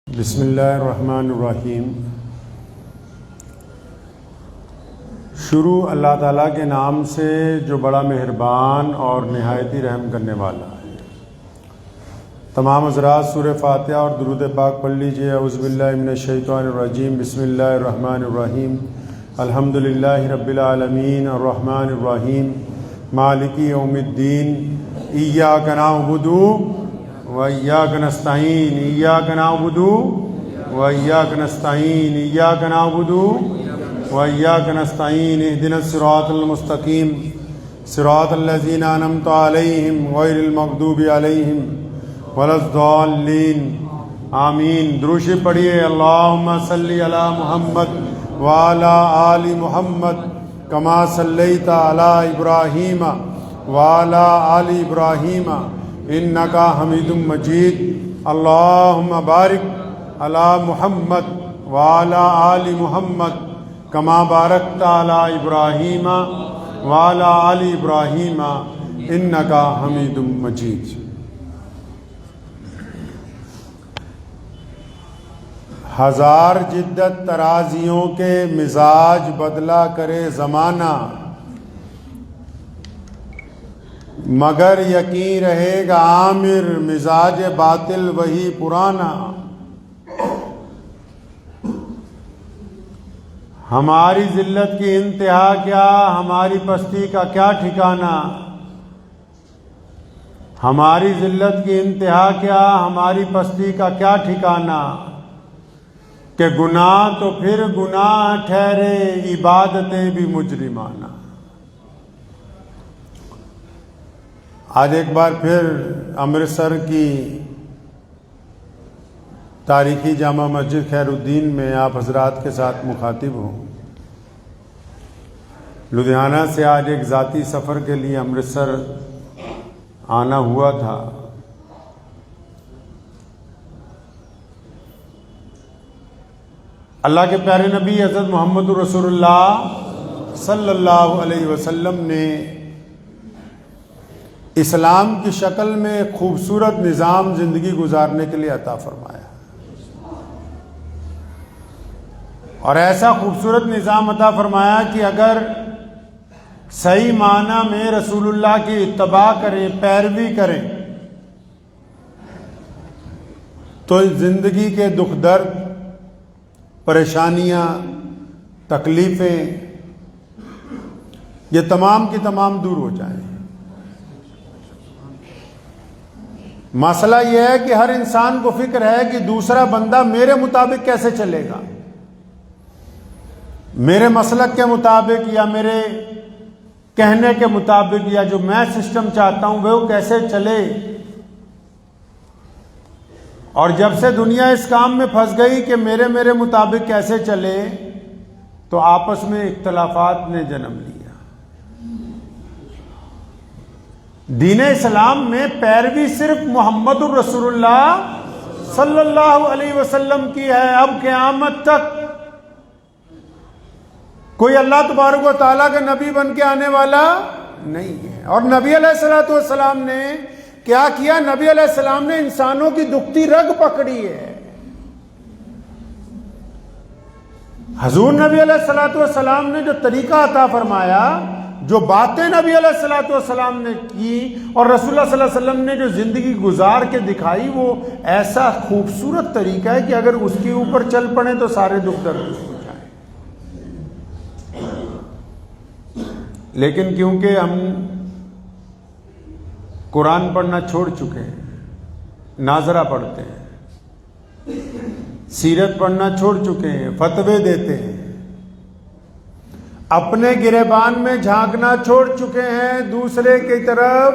بسم اللہ الرحمن الرحیم۔ شروع اللہ تعالیٰ کے نام سے جو بڑا مہربان اور نہایت ہی رحم کرنے والا ہے۔ تمام حضرات سورہ فاتحہ اور درود پاک پڑھ لیجئے۔ اعوذ باللہ من الشیطان الرجیم، بسم اللہ الرحمن الرحیم۔ الحمدللہ رب العالمین الرحمن الرحیم مالک یوم الدین، ایاک نعبد وإياك نستعين، إياك نعبد وإياك نستعين، إياك نعبد وإياك نستعين، اهدنا الصراط المستقيم صراط الذين أنعمت عليهم غير المغضوب عليهم ولا الضالين آمین۔ درود شریف پڑھیے۔ اللهم صل على محمد وعلى آل محمد كما صليت على إبراهيم وعلى آل إبراهيم انکا حمید مجید۔ اللہم بارک علی محمد وعلی آل محمد کما بارکت علی ابراہیم وعلی آل ابراہیم انکا حمید مجید۔ ہزار جدت ترازیوں کے مزاج بدلا کرے زمانہ، مگر یقین رہے گا عامر مزاج باطل وہی پرانا۔ ہماری ذلت کی انتہا کیا، ہماری پستی کا کیا ٹھکانہ، ہماری ذلت کی انتہا کیا، ہماری پستی کا کیا ٹھکانہ، کہ گناہ تو پھر گناہ ٹھہرے، عبادتیں بھی مجرمانہ۔ آج ایک بار پھر امرتسر کی تاریخی جامع مسجد خیر الدین میں آپ حضرات کے ساتھ مخاطب ہوں۔ لدھیانہ سے آج ایک ذاتی سفر کے لیے امرتسر آنا ہوا تھا۔ اللہ کے پیارے نبی حضرت محمد رسول اللہ صلی اللہ علیہ وسلم نے اسلام کی شکل میں ایک خوبصورت نظام زندگی گزارنے کے لیے عطا فرمایا، اور ایسا خوبصورت نظام عطا فرمایا کہ اگر صحیح معنی میں رسول اللہ کی اتباع کریں، پیروی کریں، تو زندگی کے دکھ درد، پریشانیاں، تکلیفیں یہ تمام کی تمام دور ہو جائیں۔ مسئلہ یہ ہے کہ ہر انسان کو فکر ہے کہ دوسرا بندہ میرے مطابق کیسے چلے گا، میرے مسلک کے مطابق یا میرے کہنے کے مطابق، یا جو میں سسٹم چاہتا ہوں وہ کیسے چلے۔ اور جب سے دنیا اس کام میں پھنس گئی کہ میرے مطابق کیسے چلے، تو آپس میں اختلافات نے جنم لیا۔ دین اسلام میں پیروی صرف محمد الرسول اللہ صلی اللہ علیہ وسلم کی ہے۔ اب قیامت تک کوئی اللہ تبارک و تعالیٰ کا نبی بن کے آنے والا نہیں ہے۔ اور نبی علیہ السلام نے کیا کیا؟ نبی علیہ السلام نے انسانوں کی دکھتی رگ پکڑی ہے۔ حضور نبی علیہ السلام نے جو طریقہ عطا فرمایا، جو باتیں نبی علیہ السلام نے کی، اور رسول اللہ صلی اللہ علیہ وسلم نے جو زندگی گزار کے دکھائی، وہ ایسا خوبصورت طریقہ ہے کہ اگر اس کے اوپر چل پڑیں تو سارے دکھ درد ہو جائیں۔ لیکن کیونکہ ہم قرآن پڑھنا چھوڑ چکے ہیں، ناظرہ پڑھتے ہیں، سیرت پڑھنا چھوڑ چکے ہیں، فتوے دیتے ہیں، اپنے گریبان میں جھانکنا چھوڑ چکے ہیں، دوسرے کی طرف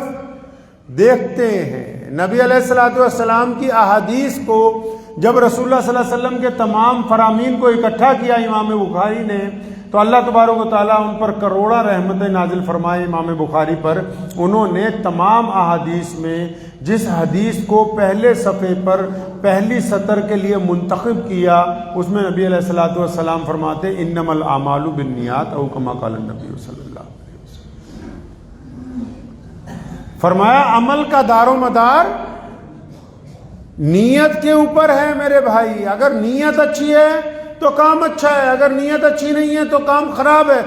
دیکھتے ہیں۔ نبی علیہ السلام کی احادیث کو جب رسول اللہ صلی اللہ علیہ وسلم کے تمام فرامین کو اکٹھا کیا امام بخاری نے، تو اللہ تبارک و تعالیٰ ان پر کروڑا رحمتیں نازل فرمائے۔ امام بخاری پر انہوں نے تمام احادیث میں جس حدیث کو پہلے صفحے پر پہلی سطر کے لیے منتخب کیا، اس میں نبی علیہ السلام فرماتے انما الاعمال بالنیات، او کما قال النبی صلی اللہ علیہ وسلم۔ فرمایا عمل کا دار و مدار نیت کے اوپر ہے میرے بھائی. اگر نیت اچھی ہے تو کام اچھا ہے، اگر نیت اچھی نہیں ہے تو کام خراب ہے.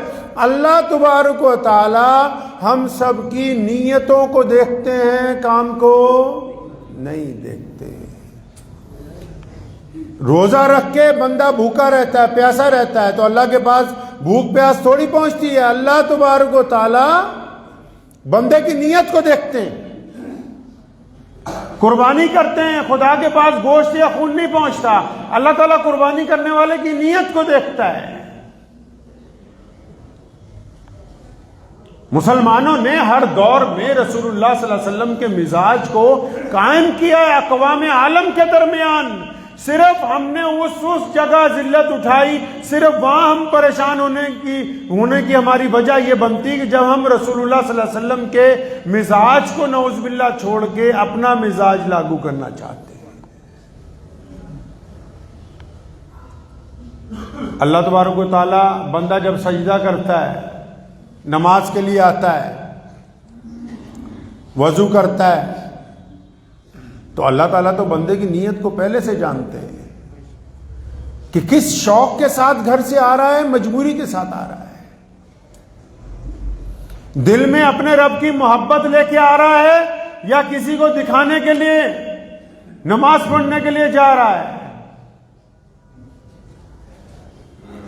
اللہ تبارک و تعالی ہم سب کی نیتوں کو دیکھتے ہیں، کام کو نہیں دیکھتے. روزہ رکھ کے بندہ بھوکا رہتا ہے، پیاسا رہتا ہے، تو اللہ کے پاس بھوک پیاس تھوڑی پہنچتی ہے. اللہ تبارک و تعالی بندے کی نیت کو دیکھتے ہیں. قربانی کرتے ہیں، خدا کے پاس گوشت یا خون نہیں پہنچتا، اللہ تعالیٰ قربانی کرنے والے کی نیت کو دیکھتا ہے. مسلمانوں نے ہر دور میں رسول اللہ صلی اللہ علیہ وسلم کے مزاج کو قائم کیا ہے اقوام عالم کے درمیان. صرف ہم نے اس جگہ ذلت اٹھائی، صرف وہاں ہم پریشان ہونے کی ہماری وجہ یہ بنتی کہ جب ہم رسول اللہ صلی اللہ علیہ وسلم کے مزاج کو نعوذ باللہ چھوڑ کے اپنا مزاج لاگو کرنا چاہتے ہیں. اللہ تبارک و تعالی بندہ جب سجدہ کرتا ہے، نماز کے لیے آتا ہے، وضو کرتا ہے، تو اللہ تعالیٰ تو بندے کی نیت کو پہلے سے جانتے ہیں کہ کس شوق کے ساتھ گھر سے آ رہا ہے، مجبوری کے ساتھ آ رہا ہے، دل میں اپنے رب کی محبت لے کے آ رہا ہے یا کسی کو دکھانے کے لیے نماز پڑھنے کے لیے جا رہا ہے.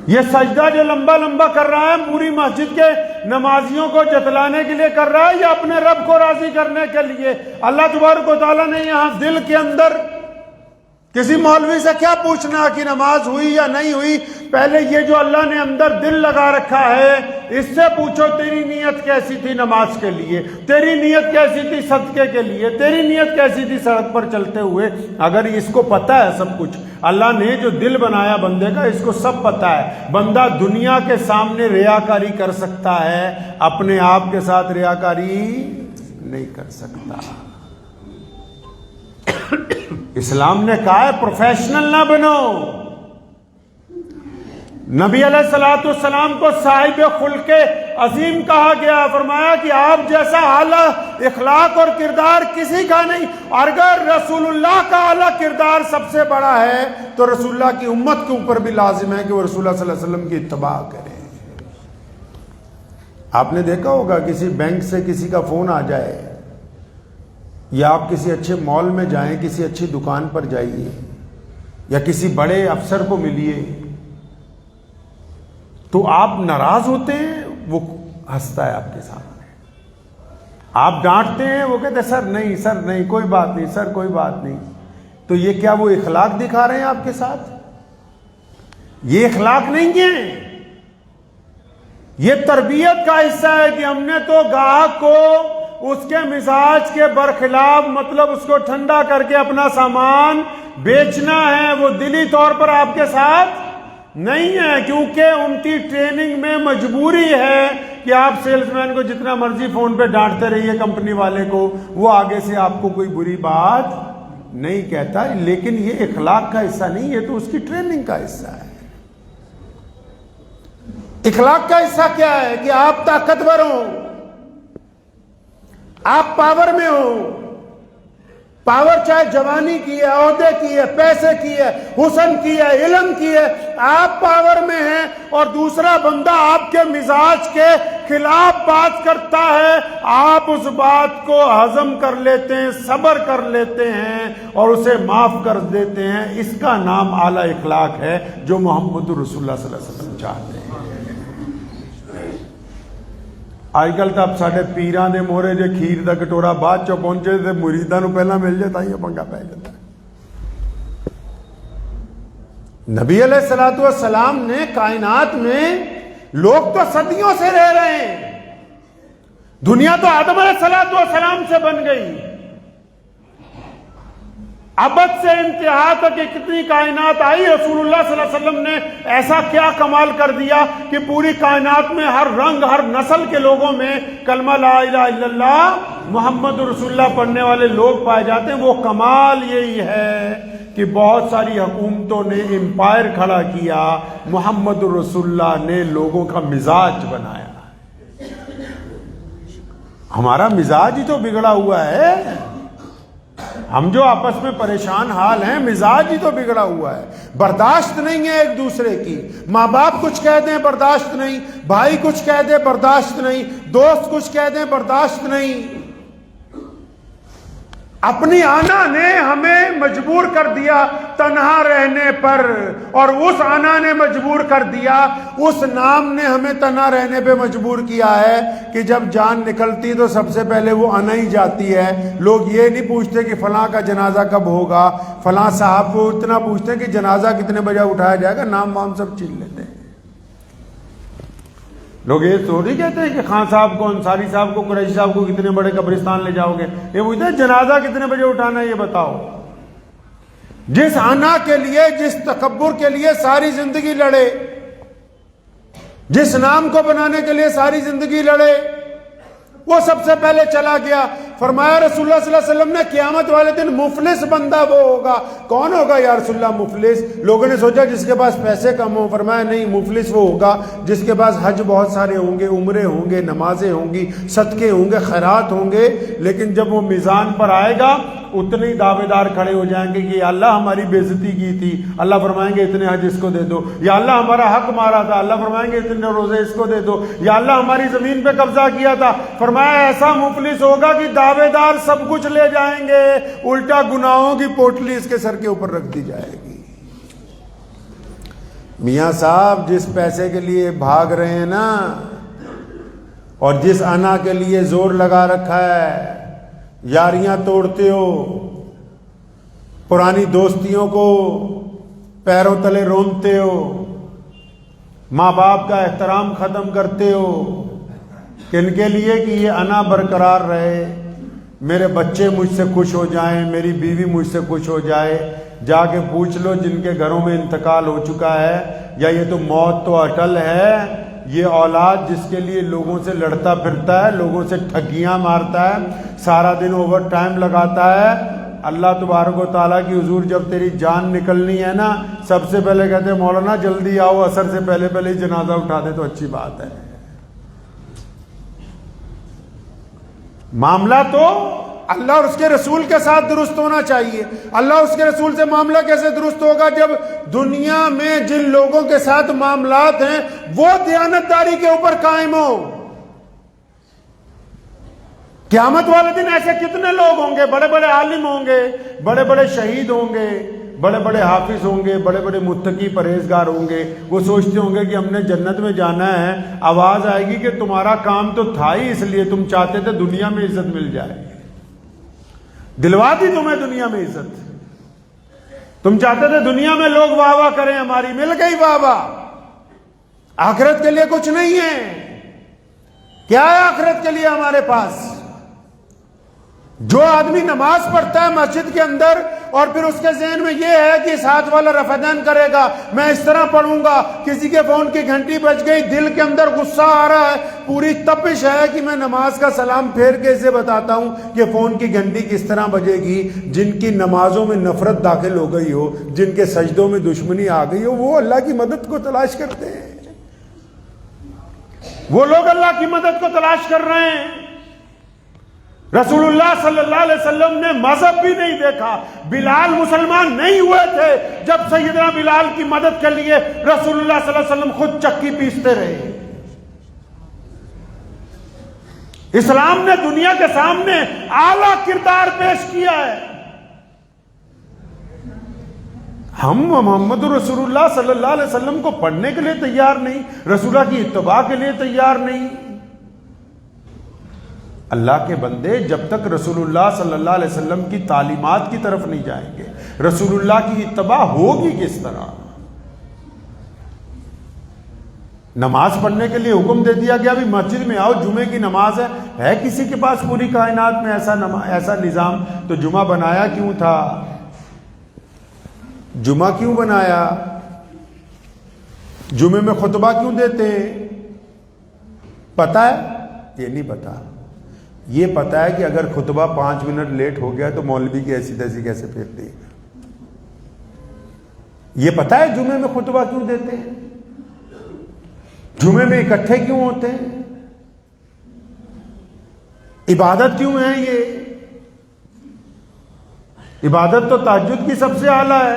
یہ سجدہ جو لمبا لمبا کر رہا ہے پوری مسجد کے نمازیوں کو جتلانے کے لیے کر رہا ہے یا اپنے رب کو راضی کرنے کے لیے؟ اللہ تبارک و تعالیٰ نے یہاں دل کے اندر کسی مولوی سے کیا پوچھنا کہ نماز ہوئی یا نہیں ہوئی. پہلے یہ جو اللہ نے اندر دل لگا رکھا ہے اس سے پوچھو تیری نیت کیسی تھی نماز کے لیے، تیری نیت کیسی تھی صدقے کے لیے، تیری نیت کیسی تھی سڑک پر چلتے ہوئے. اگر اس کو پتہ ہے سب کچھ، اللہ نے جو دل بنایا بندے کا اس کو سب پتہ ہے. بندہ دنیا کے سامنے ریاکاری کر سکتا ہے، اپنے آپ کے ساتھ ریاکاری نہیں کر سکتا. اسلام نے کہا ہے پروفیشنل نہ بنو. نبی علیہ الصلوۃ والسلام کو صاحب خلق عظیم کہا گیا، فرمایا کہ آپ جیسا اعلیٰ اخلاق اور کردار کسی کا نہیں. اور اگر رسول اللہ کا اعلیٰ کردار سب سے بڑا ہے تو رسول اللہ کی امت کے اوپر بھی لازم ہے کہ وہ رسول اللہ صلی اللہ علیہ وسلم کی اتباع کریں. آپ نے دیکھا ہوگا کسی بینک سے کسی کا فون آ جائے یا آپ کسی اچھے مال میں جائیں، کسی اچھی دکان پر جائیے یا کسی بڑے افسر کو ملیے تو آپ ناراض ہوتے ہیں، وہ ہنستا ہے آپ کے سامنے. آپ ڈانٹتے ہیں، وہ کہتے ہیں سر نہیں کوئی بات نہیں سر کوئی بات نہیں. تو یہ کیا وہ اخلاق دکھا رہے ہیں آپ کے ساتھ؟ یہ اخلاق نہیں ہے، یہ تربیت کا حصہ ہے کہ ہم نے تو گاہک کو اس کے مزاج کے برخلاف مطلب اس کو ٹھنڈا کر کے اپنا سامان بیچنا ہے. وہ دلی طور پر آپ کے ساتھ نہیں ہے کیونکہ ان کی ٹریننگ میں مجبوری ہے کہ آپ سیلز مین کو جتنا مرضی فون پہ ڈانٹتے رہیے کمپنی والے کو، وہ آگے سے آپ کو کوئی بری بات نہیں کہتا. لیکن یہ اخلاق کا حصہ نہیں، یہ تو اس کی ٹریننگ کا حصہ ہے. اخلاق کا حصہ کیا ہے کہ آپ طاقتور ہو، آپ پاور میں ہو. پاور چاہے جوانی کی ہے، عہدے کی ہے، پیسے کی ہے، حسن کی ہے، علم کی ہے، آپ پاور میں ہیں اور دوسرا بندہ آپ کے مزاج کے خلاف بات کرتا ہے، آپ اس بات کو ہضم کر لیتے ہیں، صبر کر لیتے ہیں اور اسے معاف کر دیتے ہیں. اس کا نام اعلیٰ اخلاق ہے جو محمد رسول اللہ صلی اللہ علیہ وسلم چاہتے ہیں. آج کل تو اب ساڈے پیراں دے مورے جے کھیر دا کٹورا بعد چوں پہنچے تے مریداں نوں پہلا مل جائے تاں یہ پنگا پہ جاتا ہے. نبی علیہ الصلوۃ والسلام نے کائنات میں لوگ تو صدیوں سے رہ رہے ہیں، دنیا تو آدم علیہ الصلوۃ والسلام سے بن گئی. ابد سے انتہا تک کتنی کائنات آئی، رسول اللہ صلی اللہ علیہ وسلم نے ایسا کیا کمال کر دیا کہ پوری کائنات میں ہر رنگ ہر نسل کے لوگوں میں کلمہ لا الہ الا اللہ محمد رسول اللہ پڑھنے والے لوگ پائے جاتے ہیں. وہ کمال یہی ہے کہ بہت ساری حکومتوں نے امپائر کھڑا کیا، محمد رسول اللہ نے لوگوں کا مزاج بنایا. ہمارا مزاج ہی تو بگڑا ہوا ہے. ہم جو آپس میں پریشان حال ہیں، مزاج ہی تو بگڑا ہوا ہے، برداشت نہیں ہے ایک دوسرے کی. ماں باپ کچھ کہہ دیں برداشت نہیں، بھائی کچھ کہہ دیں برداشت نہیں، دوست کچھ کہہ دیں برداشت نہیں. اپنی آنا نے ہمیں مجبور کر دیا تنہا رہنے پر، اور اس آنا نے مجبور کر دیا، اس نام نے ہمیں تنہا رہنے پہ مجبور کیا ہے کہ جب جان نکلتی تو سب سے پہلے وہ آنا ہی جاتی ہے. لوگ یہ نہیں پوچھتے کہ فلاں کا جنازہ کب ہوگا، فلاں صاحب کو اتنا پوچھتے ہیں کہ جنازہ کتنے بجے اٹھایا جائے گا، نام وام سب چھین لیتے ہیں. لوگ یہ تھوڑی کہتے ہیں کہ خان صاحب کو، انصاری صاحب کو، قریشی صاحب کو کتنے بڑے قبرستان لے جاؤ گے. یہ پوچھتے ہیں جنازہ کتنے بجے اٹھانا ہے، یہ بتاؤ. جس انا کے لیے، جس تکبر کے لیے ساری زندگی لڑے، جس نام کو بنانے کے لیے ساری زندگی لڑے، وہ سب سے پہلے چلا گیا. فرمایا رسول اللہ صلی اللہ علیہ وسلم نے قیامت والے دن مفلس بندہ وہ ہوگا. کون ہوگا یا رسول اللہ مفلس؟ لوگوں نے سوچا جس کے پاس پیسے کم ہوں. فرمایا نہیں، مفلس وہ ہوگا جس کے پاس حج بہت سارے ہوں گے، عمرے ہوں گے، نمازیں ہوں گی، صدقے ہوں گے، خیرات ہوں گے، لیکن جب وہ میزان پر آئے گا اتنے ہی دعوے دار کھڑے ہو جائیں گے کہ یا اللہ ہماری بے عزتی کی تھی، اللہ فرمائیں گے اتنے حج اس کو دے دو. یا اللہ ہمارا حق مارا تھا، اللہ فرمائیں گے اتنے روزے اس کو دے دو. یا اللہ ہماری زمین پہ قبضہ کیا تھا. فرمایا ایسا مفلس ہوگا کہ دعوے دار سب کچھ لے جائیں گے، الٹا گناہوں کی پوٹلی اس کے سر کے اوپر رکھ دی جائے گی. میاں صاحب جس پیسے کے لیے بھاگ رہے ہیں نا، اور جس انا کے لیے زور لگا رکھا ہے، یاریاں توڑتے ہو، پرانی دوستیوں کو پیروں تلے رونتے ہو، ماں باپ کا احترام ختم کرتے ہو، کن کے لیے کہ یہ انا برقرار رہے، میرے بچے مجھ سے خوش ہو جائیں، میری بیوی مجھ سے خوش ہو جائے. جا کے پوچھ لو جن کے گھروں میں انتقال ہو چکا ہے، یا یہ تو موت تو اٹل ہے، یہ اولاد جس کے لیے لوگوں سے لڑتا پھرتا ہے، لوگوں سے ٹھگیاں مارتا ہے، سارا دن اوور ٹائم لگاتا ہے. اللہ تبارک و تعالیٰ کی حضور جب تیری جان نکلنی ہے نا، سب سے پہلے کہتے ہیں مولانا جلدی آؤ، عصر سے پہلے پہلے ہی جنازہ اٹھا دے تو اچھی بات ہے. معاملہ تو اللہ اور اس کے رسول کے ساتھ درست ہونا چاہیے. اللہ اور اس کے رسول سے معاملہ کیسے درست ہوگا جب دنیا میں جن لوگوں کے ساتھ معاملات ہیں وہ دیانتداری کے اوپر قائم ہو. قیامت والے دن ایسے کتنے لوگ ہوں گے، بڑے بڑے عالم ہوں گے، بڑے بڑے شہید ہوں گے، بڑے بڑے حافظ ہوں گے، بڑے بڑے متقی پرہیزگار ہوں گے. وہ سوچتے ہوں گے کہ ہم نے جنت میں جانا ہے، آواز آئے گی کہ تمہارا کام تو تھا ہی اس لیے تم چاہتے تھے دنیا میں عزت مل جائے، دلوا دی تمہیں دنیا میں عزت، تم چاہتے تھے دنیا میں لوگ واہ واہ کریں، ہماری مل گئی واہ واہ. آخرت کے لیے کچھ نہیں ہے. کیا ہے آخرت کے لیے ہمارے پاس؟ جو آدمی نماز پڑھتا ہے مسجد کے اندر اور پھر اس کے ذہن میں یہ ہے کہ اس ہاتھ والا رفع دین کرے گا، میں اس طرح پڑھوں گا، کسی کے فون کی گھنٹی بج گئی، دل کے اندر غصہ آ رہا ہے، پوری تپش ہے کہ میں نماز کا سلام پھیر کے اسے بتاتا ہوں کہ فون کی گھنٹی کس طرح بجے گی. جن کی نمازوں میں نفرت داخل ہو گئی ہو، جن کے سجدوں میں دشمنی آ گئی ہو، وہ اللہ کی مدد کو تلاش کرتے ہیں. وہ لوگ اللہ کی مدد کو تلاش کر رہے ہیں. رسول اللہ صلی اللہ علیہ وسلم نے مذہب بھی نہیں دیکھا. بلال مسلمان نہیں ہوئے تھے جب سیدنا بلال کی مدد کے لیے رسول اللہ صلی اللہ علیہ وسلم خود چکی پیستے رہے. اسلام نے دنیا کے سامنے اعلیٰ کردار پیش کیا ہے. ہم محمد رسول اللہ صلی اللہ علیہ وسلم کو پڑھنے کے لیے تیار نہیں، رسول اللہ کی اتباع کے لیے تیار نہیں. اللہ کے بندے جب تک رسول اللہ صلی اللہ علیہ وسلم کی تعلیمات کی طرف نہیں جائیں گے، رسول اللہ کی اتباع ہوگی کس طرح؟ نماز پڑھنے کے لیے حکم دے دیا گیا بھی مسجد میں آؤ، جمعے کی نماز ہے کسی کے پاس پوری کائنات میں ایسا نظام؟ تو جمعہ بنایا کیوں تھا؟ جمعہ کیوں بنایا؟ جمعے میں خطبہ کیوں دیتے ہیں؟ پتہ ہے؟ یہ نہیں پتا. یہ پتا ہے کہ اگر خطبہ 5 منٹ لیٹ ہو گیا تو مولوی کی ایسی تیسی کیسے پھیر دے گا. یہ پتا ہے جمعے میں خطبہ کیوں دیتے ہیں، جمعے میں اکٹھے کیوں ہوتے ہیں، عبادت کیوں ہے یہ. عبادت تو تہجد کی سب سے اعلیٰ ہے۔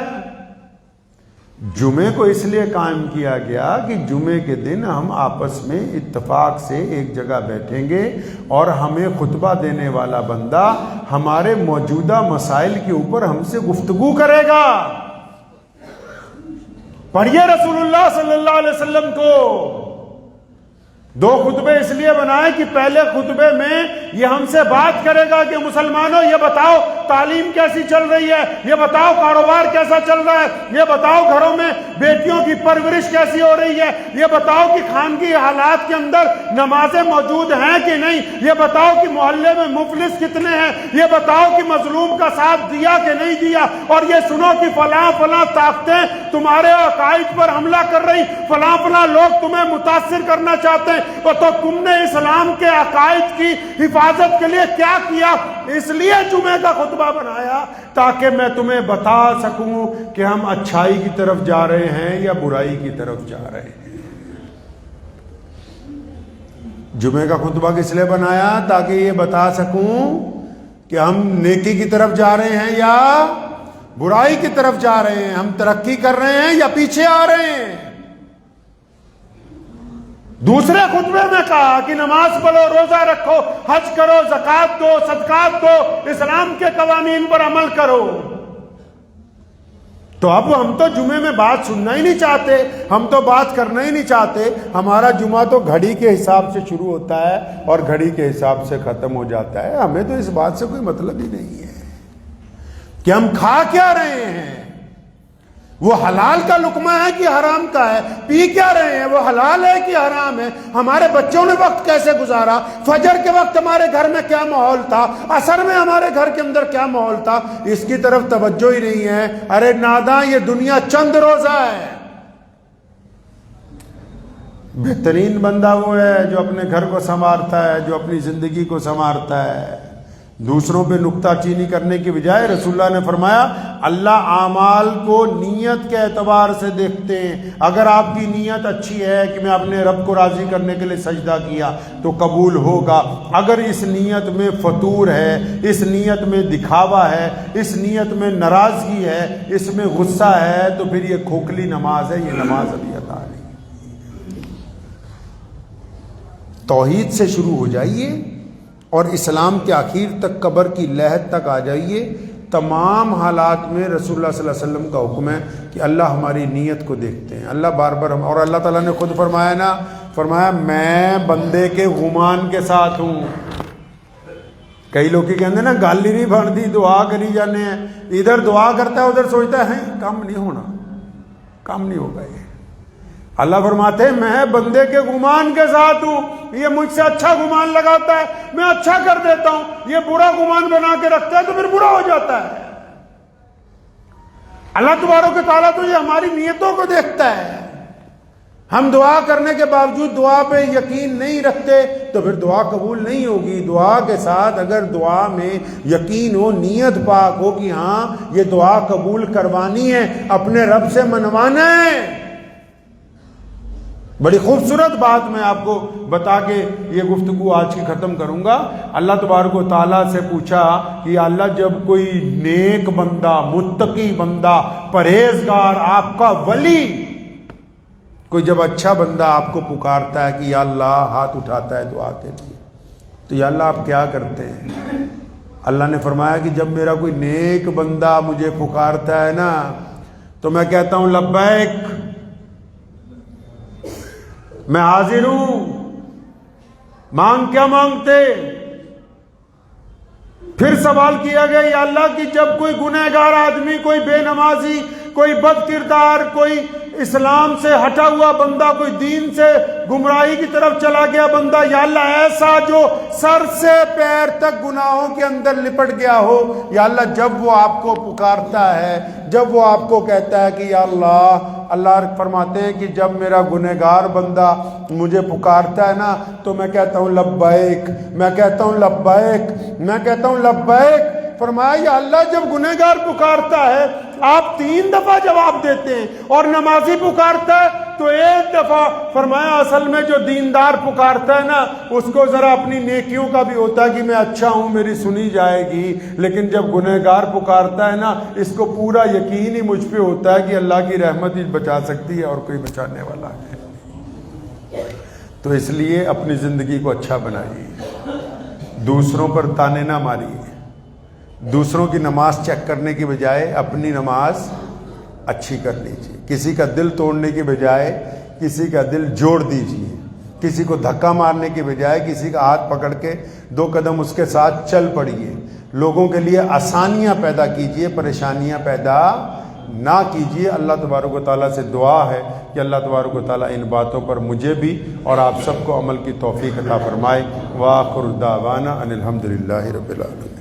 جمعے کو اس لیے قائم کیا گیا کہ جمعے کے دن ہم آپس میں اتفاق سے ایک جگہ بیٹھیں گے اور ہمیں خطبہ دینے والا بندہ ہمارے موجودہ مسائل کے اوپر ہم سے گفتگو کرے گا۔ پڑھیے رسول اللہ صلی اللہ علیہ وسلم کو 2 خطبے اس لیے بنائے کہ پہلے خطبے میں یہ ہم سے بات کرے گا کہ مسلمانوں یہ بتاؤ تعلیم کیسی چل رہی ہے، یہ بتاؤ کاروبار کیسا چل رہا ہے، یہ بتاؤ گھروں میں بیٹیوں کی پرورش کیسی ہو رہی ہے، یہ بتاؤ کہ خانگی حالات کے اندر نمازیں موجود ہیں کہ نہیں، یہ بتاؤ کہ محلے میں مفلس کتنے ہیں، یہ بتاؤ کہ مظلوم کا ساتھ دیا کہ نہیں دیا، اور یہ سنو کہ فلاں فلاں طاقتیں تمہارے عقائد پر حملہ کر رہی، فلاں فلاں لوگ تمہیں متاثر کرنا چاہتے ہیں، تو تم نے اسلام کے عقائد کی حفاظت کے لیے کیا کیا؟ اس لیے جمعے کا خطبہ بنایا تاکہ میں تمہیں بتا سکوں کہ ہم اچھائی کی طرف جا رہے ہیں یا برائی کی طرف جا رہے ہیں۔ جمعے کا خطبہ کس لیے بنایا؟ تاکہ یہ بتا سکوں کہ ہم نیکی کی طرف جا رہے ہیں یا برائی کی طرف جا رہے ہیں، ہم ترقی کر رہے ہیں یا پیچھے آ رہے ہیں۔ دوسرے خطبے میں کہا کہ نماز پڑھو، روزہ رکھو، حج کرو، زکوٰۃ دو، صدقات دو، اسلام کے قوانین پر عمل کرو۔ تو اب ہم تو جمعے میں بات سننا ہی نہیں چاہتے، ہم تو بات کرنا ہی نہیں چاہتے۔ ہمارا جمعہ تو گھڑی کے حساب سے شروع ہوتا ہے اور گھڑی کے حساب سے ختم ہو جاتا ہے۔ ہمیں تو اس بات سے کوئی مطلب ہی نہیں ہے کہ ہم کھا کیا رہے ہیں، وہ حلال کا لقمہ ہے کہ حرام کا ہے، پی کیا رہے ہیں، وہ حلال ہے کہ حرام ہے، ہمارے بچوں نے وقت کیسے گزارا، فجر کے وقت ہمارے گھر میں کیا ماحول تھا، عصر میں ہمارے گھر کے اندر کیا ماحول تھا، اس کی طرف توجہ ہی نہیں ہے۔ ارے ناداں، یہ دنیا چند روزہ ہے۔ بہترین بندہ وہ ہے جو اپنے گھر کو سنوارتا ہے، جو اپنی زندگی کو سنوارتا ہے، دوسروں پہ نکتہ چینی کرنے کی بجائے۔ رسول اللہ نے فرمایا اللہ اعمال کو نیت کے اعتبار سے دیکھتے ہیں۔ اگر آپ کی نیت اچھی ہے کہ میں اپنے رب کو راضی کرنے کے لیے سجدہ کیا تو قبول ہوگا، اگر اس نیت میں فتور ہے، اس نیت میں دکھاوا ہے، اس نیت میں ناراضگی ہے، اس میں غصہ ہے، تو پھر یہ کھوکھلی نماز ہے، یہ نماز ابھی ادا نہیں۔ توحید سے شروع ہو جائیے اور اسلام کے آخر تک، قبر کی لحد تک آ جائیے۔ تمام حالات میں رسول اللہ صلی اللہ علیہ وسلم کا حکم ہے کہ اللہ ہماری نیت کو دیکھتے ہیں۔ اللہ بار بار اور اللہ تعالیٰ نے خود فرمایا نا، فرمایا میں بندے کے گمان کے ساتھ ہوں۔ کئی لوگ کہتے ہیں نا گالی نہیں بھر دی، دعا کری جانے ہیں، ادھر دعا کرتا ہے ادھر سوچتا ہے کام نہیں ہونا، کام نہیں ہوگا۔ یہ اللہ فرماتے ہیں میں بندے کے گمان کے ساتھ ہوں، یہ مجھ سے اچھا گمان لگاتا ہے میں اچھا کر دیتا ہوں، یہ برا گمان بنا کے رکھتا ہے تو پھر برا ہو جاتا ہے۔ اللہ تبارک و تعالیٰ تو یہ ہماری نیتوں کو دیکھتا ہے۔ ہم دعا کرنے کے باوجود دعا پہ یقین نہیں رکھتے تو پھر دعا قبول نہیں ہوگی۔ دعا کے ساتھ اگر دعا میں یقین ہو، نیت پاک ہو کہ ہاں یہ دعا قبول کروانی ہے، اپنے رب سے منوانا ہے۔ بڑی خوبصورت بات میں آپ کو بتا کے یہ گفتگو آج کی ختم کروں گا۔ اللہ تبارک و تعالیٰ سے پوچھا کہ یا اللہ جب کوئی نیک بندہ، متقی بندہ، پرہیزگار، آپ کا ولی، کوئی جب اچھا بندہ آپ کو پکارتا ہے کہ یا اللہ، ہاتھ اٹھاتا ہے دعا کے لیے، تو یا اللہ آپ کیا کرتے ہیں؟ اللہ نے فرمایا کہ جب میرا کوئی نیک بندہ مجھے پکارتا ہے نا تو میں کہتا ہوں لبیک، میں حاضر ہوں، مانگ کیا مانگتے؟ پھر سوال کیا گیا یا اللہ کہ جب کوئی گنہگار آدمی، کوئی بے نمازی، کوئی بد کردار، کوئی اسلام سے ہٹا ہوا بندہ، کوئی دین سے گمراہی کی طرف چلا گیا بندہ، یا اللہ ایسا جو سر سے پیر تک گناہوں کے اندر لپٹ گیا ہو، یا اللہ جب وہ آپ کو پکارتا ہے، جب وہ آپ کو کہتا ہے کہ یا اللہ، اللہ فرماتے ہیں کہ جب میرا گنہگار بندہ مجھے پکارتا ہے نا تو میں کہتا ہوں لبیک، میں کہتا ہوں لبیک، میں کہتا ہوں لبیک، فرمایا یا اللہ جب گنہگار پکارتا ہے آپ 3 دفعہ جواب دیتے ہیں، اور نمازی پکارتا ہے تو 1 دفعہ۔ فرمایا اصل میں جو دیندار پکارتا ہے نا اس کو ذرا اپنی نیکیوں کا بھی ہوتا ہے کہ میں اچھا ہوں، میری سنی جائے گی، لیکن جب گنہگار پکارتا ہے نا اس کو پورا یقین ہی مجھ پہ ہوتا ہے کہ اللہ کی رحمت ہی بچا سکتی ہے اور کوئی بچانے والا ہے۔ تو اس لیے اپنی زندگی کو اچھا بنائیے، دوسروں پر تانے نہ ماریے، دوسروں کی نماز چیک کرنے کی بجائے اپنی نماز اچھی کر لیجیے، کسی کا دل توڑنے کی بجائے کسی کا دل جوڑ دیجیے، کسی کو دھکا مارنے کی بجائے کسی کا ہاتھ پکڑ کے 2 قدم اس کے ساتھ چل پڑیے، لوگوں کے لیے آسانیاں پیدا کیجیے، پریشانیاں پیدا نہ کیجیے۔ اللہ تبارک و تعالیٰ سے دعا ہے کہ اللہ تبارک و تعالیٰ ان باتوں پر مجھے بھی اور آپ سب کو عمل کی توفیق عطا فرمائے۔ وآخر دعوانا ان الحمد للہ رب العالمین۔